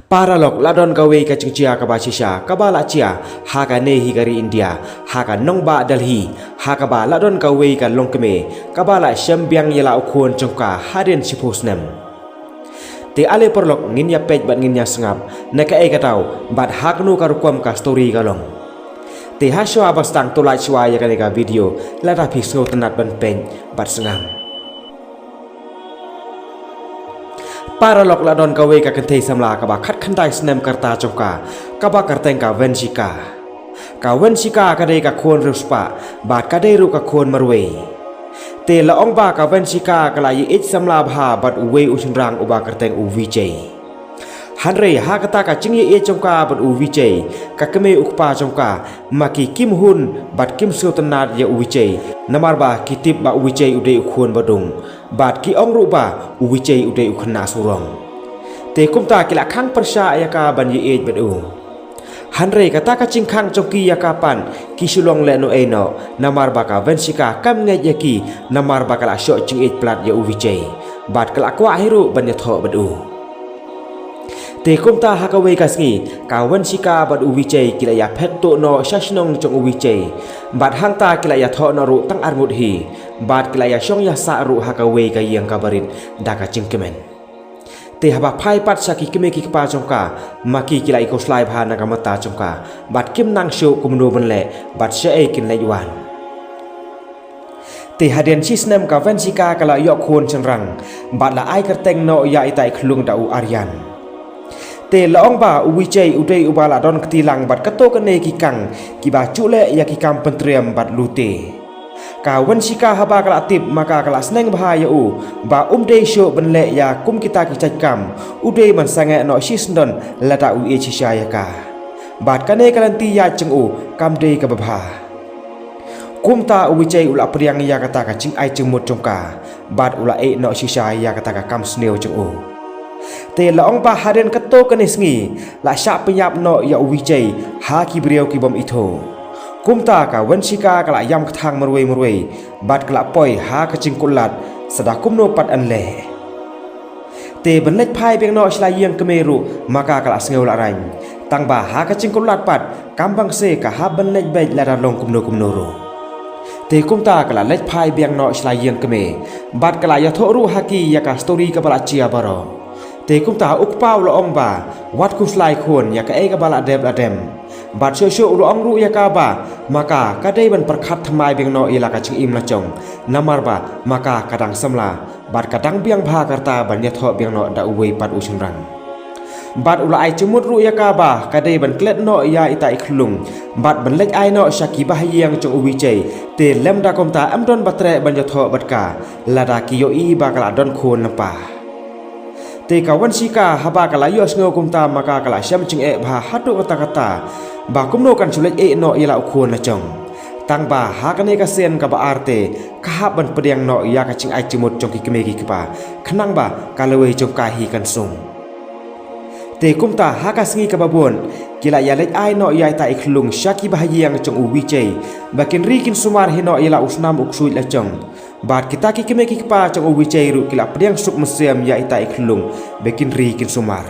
Paralog ladon gawe ka cingcia ka basisha ka bala cia ha ka nehi gari India ha ka nongba Delhi ha ka ba ladon gawe ka longkeme ka bala syambiang yala ukun congka hadin sipusnem te ale perlok ngin ya pej bat ngin ya sengap na ka e ka tau bat haknu ka rukwam ka story galong te hasyo abastang tulai swaya ka video lada pisau tenat ban pen bat sengam Paralog ladon gawe ka kentei samla ka ba khat khandai snem karta chongka ka ba karteng ka wenshika ka dei ka khon ruspa bat ka dei ru ka khon marwe te la ong ba ka wenshika ka la yi ich samla bha bat uwe ushnrang uba karteng u vijay hanre ha kata ka chingye e chongka bat u vijay ka keme ukpa chongka maki kim hun bat kim sultanat ya u vijay namar ba kitip ba u vijay ude ukhon badung bat ki ong ru ba u vijay ude ukhna surong te kumta kila khang persha ya ka ban ye e bat u hanre kata ka chingkhang chongki ya ka pan ki sulong le no e no namar ba ka wenshika kam nge ya ki namar ba kala sho ching e plat ya u vijay bat kala kwa hiru ban ya tho bat u te kumta hakawe kasngi ka wenshika bat u vijay kila ya phetto no shashnong chong u vijay bat hangta kila ya tho no ru tang armut hi bat kila ya shong ya sa ru hakawe ka yang kabarin daka chingkemen te haba phai pat saki kime ki pa chongka maki kila iko slai bha na kamata chongka bat kim nang sho kumno banle bat she e kin lai wan te hadien sisnem ka wenshika kala yo khon chanrang bat la ai karteng no ya itai khlung da u aryan te laong ba u vijay udei ubala don ketilang bat kato kene ki kang ki ba chule ya ki kam pentriam bat lute ka wenshika haba kala tip maka kala sneng bahaya u ba dei sho benle ya kum kita ki chakam udei man sange no shisndon lata u e chishaya ka bat kane kalanti ya cheng u kam dei ka babha kumta u vijay ula priang ya kata ka ching ai cheng mut chongka bat ula e no shishaya ya kata ka kam sneo cheng u te laong ba haren kato kanisngi la sya penyap no ya u vijay ha ki beriau ki bom itho kumta ka wenshika kala yam kthang marwe bat kala poi ha ka chingkulat sada kumno pat anle te benlek phai beng no slai yang kemeru maka kala sngeu la rain tang ba ha ka chingkulat pat kambang se ka ha benlek bej la long kumno ro te kumta kala lek phai beng no slai yang keme bat kala ya tho ru haki ya ka story ka bala chia baro te kumta ukpau lo ong ba wat ku slai khon ya ka e ka bala deb la dem bat sho lo ong ru ya ka ba maka ka dei ban perkhat thamai beng no ila ka ching im la chong namar ba maka kadang samla bat kadang biang bha karta ban ya tho beng no da uwei pat u chunrang bat ula ai chumut ru ya ka ba ka dei ban klet no ya itai khlung bat ban lek ai no shaki ba yang chong u vijay te lem da komta amdon batre ban ya tho bat ka lada ki yo i ba kala don khon nampa te ka wenshika haba kala yos ngo kumta maka kala syam ching e bha hatu kata ba kumno kan chulet e no ila ukhon la chong tang ba ha kane ka sen ka ba arte ka ha ban pediang no ya ka ching ai chimut chong ki keme ki pa khnang ba kalawe chong ka hi kan sung te kumta ha ka sngi ka babon kila ya lek ai no ya ta ikhlung shaki ba yang chong u vijay bakin rikin sumar hi no ila usnam uksui la chong bat kita ki keme ki pa chong u vijay ru kila pediang suk mesem ya ita ikhlung bekin ri kin sumar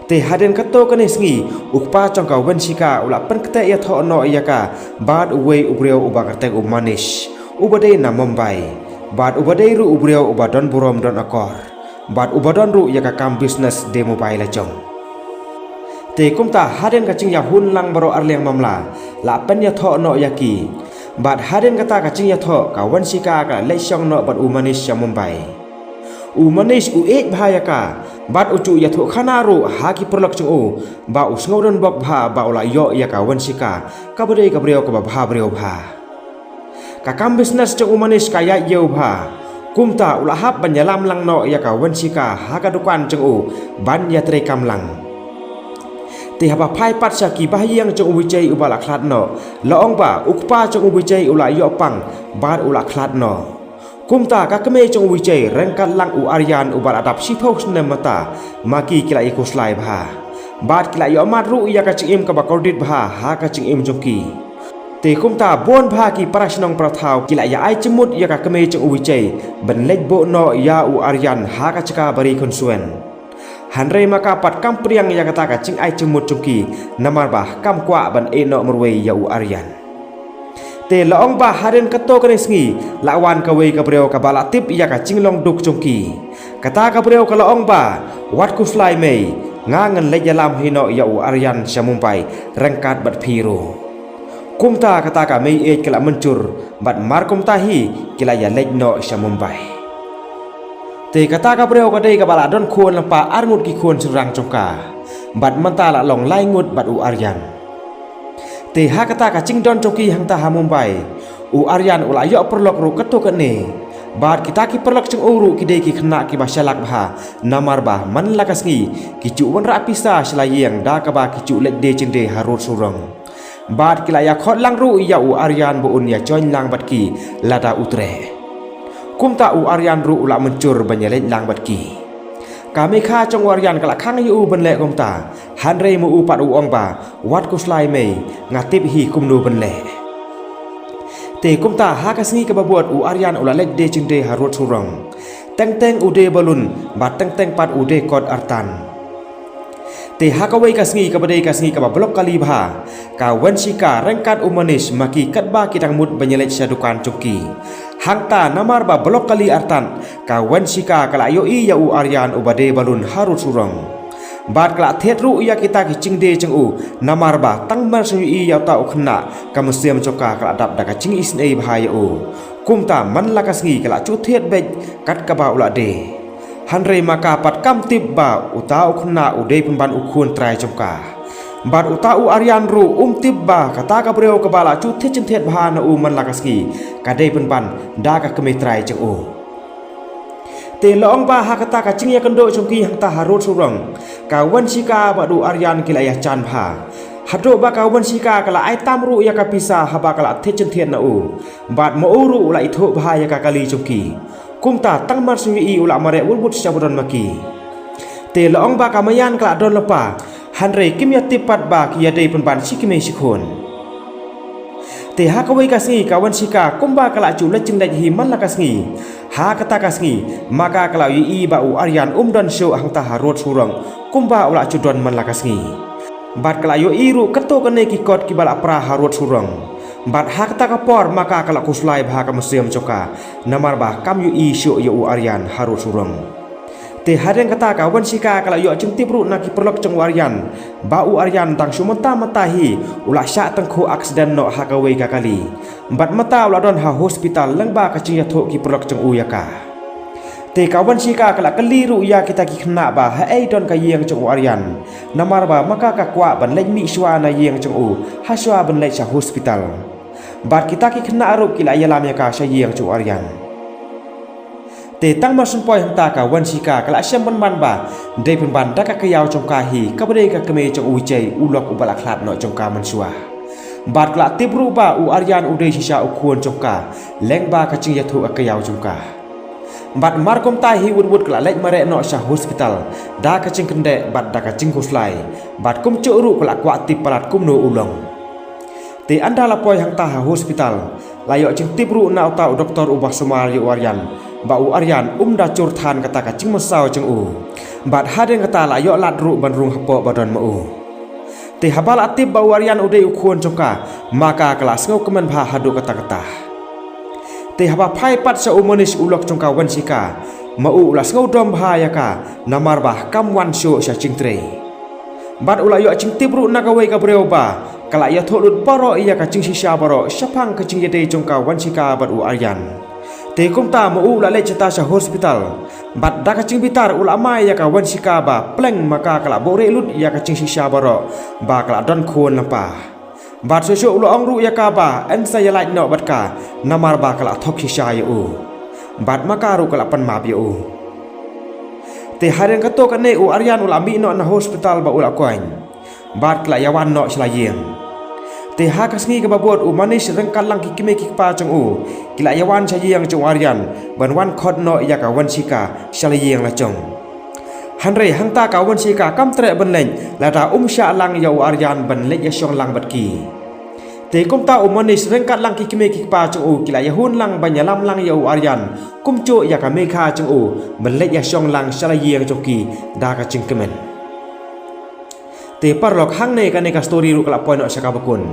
te haden kato kane sngi ukpa chong ka wenshika ula pen kete ya tho no ya ka bat uwe ubreu uba karteng u manish ubade na Mumbai bat ubade ru ubreu uba don burom don akor bat ubadon ru ya ka kam business de mobile chong te kumta haden ka ching ya hun lang baro arleng mamla la pen ya tho no ya ki bat haren kata kacing ya tho ka wenshika ka lesyong no bat umanish ya Mumbai umanish u ek bhaya ka bat ucu ya tho khana ru ha ki perlok chung u ba usngodon bok bha ba ula yo ya ka wenshika ka bade ka breu ka ba bha breu bha ka kam business chung umanish ka ya yeu bha kumta ula hap banyalam lang no ya ka wenshika ha ka dukan chung u ban ya tre kam lang te haba phai pat saki bahyang chong u vijay ubala khlat no laong ba ukpa chong u vijay ula yo pang bat ula khlat no kumta ka keme chong u vijay rengkat lang u aryan ubala dap sipho snem mata maki kila iko slai bha bat kila yo mat ru ya ka chim ka ba kordit bha ha ka chim jongki te kumta bon bha ki parasnong prathau kila ya ai chimut ya ka keme chong u vijay ban lek bo no ya u aryan ha ka chaka bari konsuen Hanrei maka pat kam priang ya kata ka cing ai cemut cungki namar bah kam kwa ban eno merwei ya u Aryan. Te laong bah haren keto kene sngi lawan ka wei ka breu ka bala tip ya ka cinglong duk cungki kata ka breu ka laong bah wat ku fly mei ngangen le jalam hino ya u Aryan samumpai rengkat bat piro kumta kata ka mei e kala mencur bat mar kumta hi kila ya lejno samumpai te kata ka breu ka dei ka bala don khon lampa arngut ki khon serang congka bat manta la long lai ngut bat u Aryan te ha kata ka cing don coki hang ta hamumbai u Aryan ula yo perlok ru keto kene bat kita ki perlok ceng uru ki de ki khna ki basalak bha namar bah man lakasngi ki cu wan ra pisa selayeng da ka ba ki cu lek de cing de harut surong bat kila ya khot lang ru ya u Aryan bu un ya join lang bat ki lada utre kumta u Aryan ru ula mencur banyalet lang bat ki kami kha trong Aryan kala khang yu ben le kumta Hanrei mu u pat u ong ba wat ku slai mei ngatip hi kumnu ben le te kumta ha ka sngi ka babuat u Aryan ula lek de cing de harut surong teng u de balun bat teng pat u de kod artan te ha ka wei ka sngi ka badei ka sngi ka blok kali bha ka wenshika rengkat umanis maki kat ba kitang mut banyelet sadukan cuki hangta namar ba blok kali artan ka wenshika kala yo i ya u Aryan ubade balun harut surong bat kala thet ru ya kita ki cing de ceng u namar ba tang mar su i ya ta ukhna ka musiam choka kala dap da ka cing isne bha ya u kumta man la ka sngi kala chu thet bej kat ka ba ula de Hanrei maka pat kam tip ba uta ukhna ude pemban ukhun trai choka bat uta u Aryan ru tip ba kata ka breu ka bala chu thet cing thet bha na u man la ka sngi ka de pemban da ka kemi trai ceng u te laong ba ha kata ka cing ya kendo chungki hang ta harut surong ka wenshika ba du Aryan kila ya chan bha hado ba ka wenshika kala ai tam ru ya ka pisa ha ba kala the chen thiet na u bat mo uru la itho bha ya ka kali chungki kumta tang mar sui i ula mare ulbut sabudon maki te laong ba ka mayan kala don lepa Hanrei kim ya tipat ba ki ya dei penban sikime sikon te ha ka wei ka sngi ka wenshika kumba kala chu le ching dai hi man la ka sngi ha kata ka sngi maka kala i ba u Aryan don show hang ta harut surong kumba ula chu don man la ka sngi bat kala yo i ru keto kene ki kot ki bala pra harut surong bat ha kata ka por maka kala kuslai bha ka musiam choka namar ba kam yu i shu yo u Aryan harut surong te hadeng kata ka wenshika kala yo cing tipru na ki perlok ceng Aryan ba u Aryan tang sumata matahi ula sya tengkho aksiden no ha ka wei ka kali bat mata ula don ha hospital leng ba ka cing ya tho ki perlok ceng u ya ka te ka wenshika kala keliru ya kita ki khna ba ha ei don ka yeng ceng Aryan namar ba maka ka kwa ban lek mi shwa na yeng ceng u ha shwa ban lek sa hospital bat kita ki khna arup kila yalam ya ka sa yeng ceng Aryan te tang ma sun poi hanta ka wenshika kala syam ban ban ba de pen ban da ka kayau cong ka hi ka bade ka keme cong u chei u lok u bala khlat no cong ka man shwa bat kala tibru ba u Aryan u de shisha u khon cong ka leng ba ka cing ya thu ka kayau cong ka bat mar kom tai hi wud kala lek mare no sa hospital da ka cing kende bat da ka cing kuslai bat kum chu ru kala kwa tip palat kum no ulong te anda la poi hang ta hospital layo cing tibru na uta doktor ubah somar yu Aryan ba u Aryan da cur than kata ka cing masau cing u bat hadeng kata layo lat ru ban rung hapo badon ma u te habal atip ba u Aryan ude u khon chongka maka kelas ngau kemen bha hadu kata te haba phai pat sa umanis ulok chongka wenshika ma u ulas ngau dom bha ya ka namar bah kam wan sho sa cing tre bat ulayo cing tibru na ka wei ka breu ba kala ya tholut paro iya ka cing shisha baro syapang ka cing yede chongka wenshika bat u Aryan te kumta mo u la le cita sa hospital bat da ka cing bitar ulama ya ka wenshika ba pleng maka kala bore lut ya ka cing shisha baro ba kala don khon lampa bat so ulo ong ru ya ka ba en sa ya lai no bat ka namar ba kala thok shisha ya u bat maka ru kala pan map ya u te haren ka to ka ne u Aryan ulami no na hospital ba ula koin bat kala yawan no selayeng te ha ka sngi ka babot u manis rengkat lang ki kime ki pa chang u kila yawan sa yeng chong Aryan ban wan khot no ya ka wenshika selayeng la chong Hanrei hang ta ka wenshika kam tre ban leng la da sha lang ya u Aryan ban le ya shong lang bat ki te kum ta umonis rengkat lang kikime kikpa chung u kila yahun lang banyalam lang ya u aryan kum cho ya ka mekha chung u melek ya syong lang shalayeng choki da ka chingkemen te parlok hang ne ka neka story ru kala point saka bakun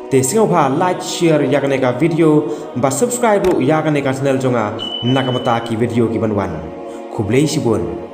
te singopha like share ya ka neka video ba subscribe ru ya ka neka channel jonga nakamata ki video ki banwan khublei sibun